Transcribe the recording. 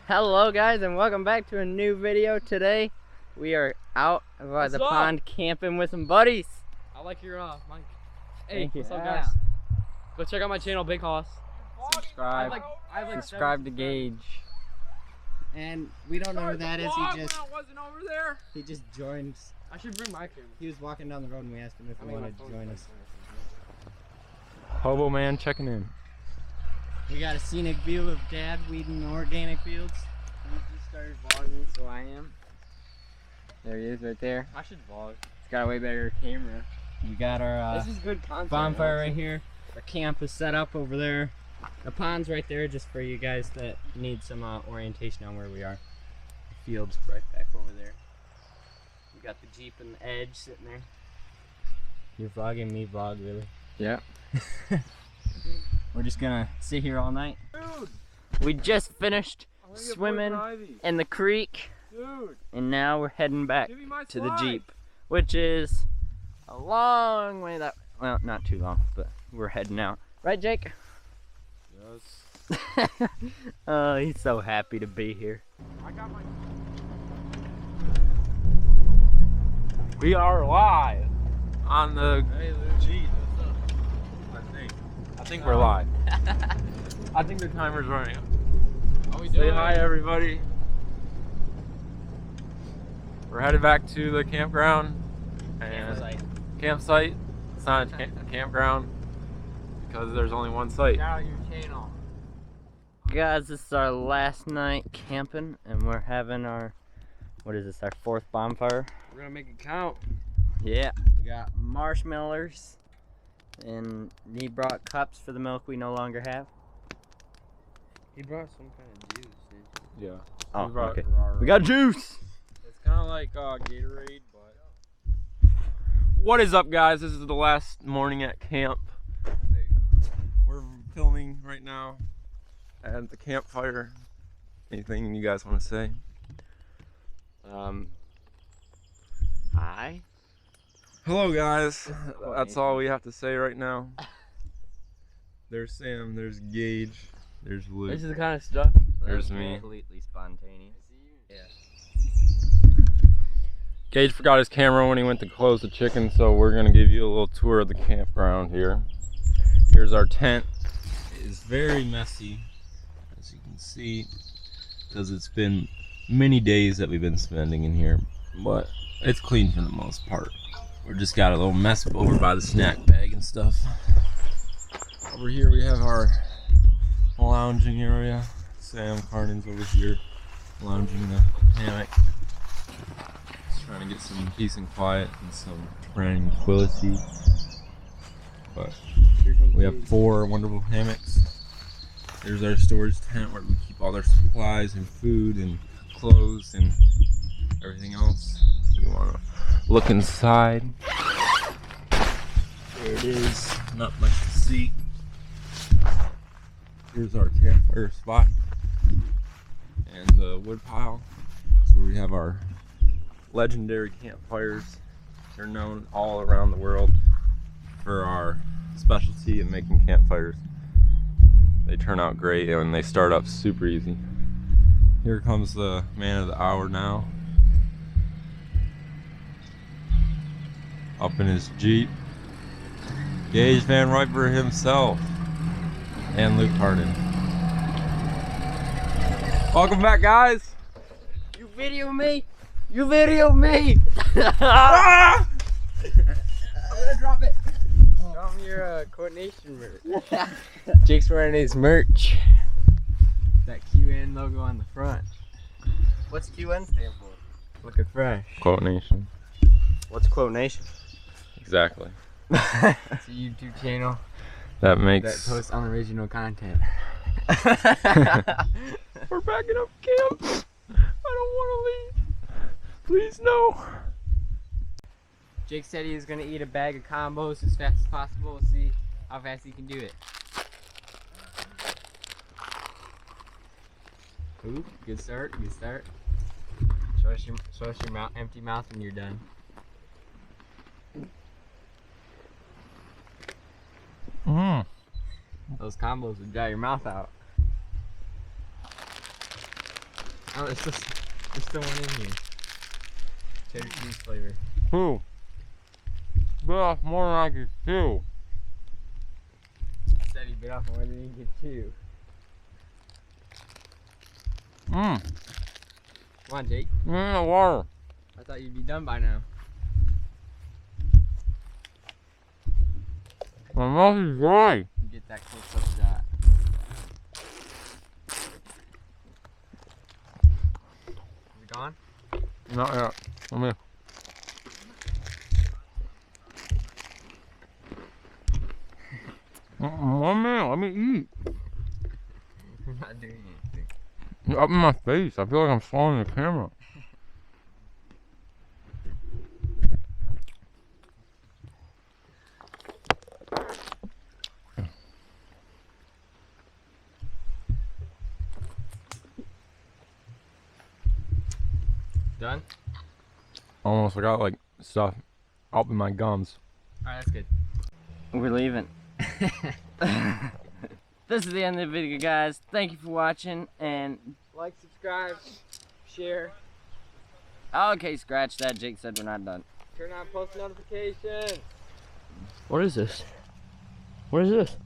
Hello guys, and welcome back to a new video. Today we are out by the pond camping with some buddies. I like your mic. Hey, what's up guys? Go check out my channel, Big Hoss. Subscribe. Subscribe to Gage. And we don't know who that is. He just joined. I should bring my camera. He was walking down the road and we asked him if he wanted to join us. Hobo man checking in. We got a scenic view of Dad weeding the organic fields. He just started vlogging, so I am. There he is right there. I should vlog. He's got a way better camera. We got our this is good content, bonfire right here. Our camp is set up over there. The pond's right there just for you guys that need some orientation on where we are. The field's right back over there. We got the Jeep and the Edge sitting there. You're vlogging, me vlog, really? Yeah. We're just gonna sit here all night. Dude! We just finished swimming in the creek. Dude! And now we're heading back to the Jeep, which is a long way that, well, not too long, but we're heading out. Right, Jake? Yes. Oh, he's so happy to be here. We are live on the Jeep. I think we're live. I think the timer's running. Say hi, everybody. We're headed back to the campground and campsite. It's not a campground because there's only one site. Shout out your channel. Guys, this is our last night camping, and we're having our, what is this, our 4th bonfire? We're gonna make it count. Yeah, we got marshmallows, and he brought cups for the milk we no longer have. He brought some kind of juice, dude. Yeah. Oh, okay. We got juice. It's kind of like Gatorade, but. What is up, guys? This is the last morning at camp. We're filming right now at the campfire. Anything you guys want to say? Hi. Hello, guys. That's all we have to say right now. There's Sam. There's Gage. There's Luke. This is the kind of stuff. There's me. Completely spontaneous. Yeah. Gage forgot his camera when he went to close the chicken, so we're gonna give you a little tour of the campground here. Here's our tent. It is very messy, as you can see, because it's been many days that we've been spending in here, but it's clean for the most part. We just got a little mess over by the snack bag and stuff. Over here we have our lounging area. Sam Carnan's over here lounging in the hammock. Just trying to get some peace and quiet and some tranquility. But we have 4 wonderful hammocks. There's our storage tent where we keep all our supplies and food and clothes and everything else. You want to look inside. There it is. Not much to see. Here's our campfire spot and the wood pile. That's where we have our legendary campfires. They're known all around the world for our specialty in making campfires. They turn out great and they start up super easy. Here comes the man of the hour now. Up in his Jeep. Gage Van Riper himself. And Luke Harden. Welcome back, guys. You video me? You video me! I'm gonna drop it. Show me your coordination merch. Jake's wearing his merch. That QN logo on the front. What's QN stand for? Looking fresh. Quote Nation. What's Quote Nation? Exactly. It's a YouTube channel That that makes. posts unoriginal content. We're backing up camp. I don't want to leave. Please no. Jake said he was gonna eat a bag of combos as fast as possible. We'll see how fast he can do it. Ooh, good start, good start. Show us your mouth, empty mouth when you're done. Those combos would dry your mouth out. Oh, there's still one in here. Cheddar cheese flavor. Two. Bit off more than I could chew. Said he bit off more than he could chew. Mmm. Come on, Jake. The water. I thought you'd be done by now. My mouth is dry. You get that close-up shot. Is it gone? Not yet. Let me. 1 minute. Let me eat. I'm not doing anything. You're up in my face. I feel like I'm swallowing the camera. Done? Almost. I got like stuff up in my gums. Alright, that's good. We're leaving. This is the end of the video, guys. Thank you for watching, and Like, subscribe, share, okay, scratch that. Jake said we're not done. turn on post notifications. What is this? What is this?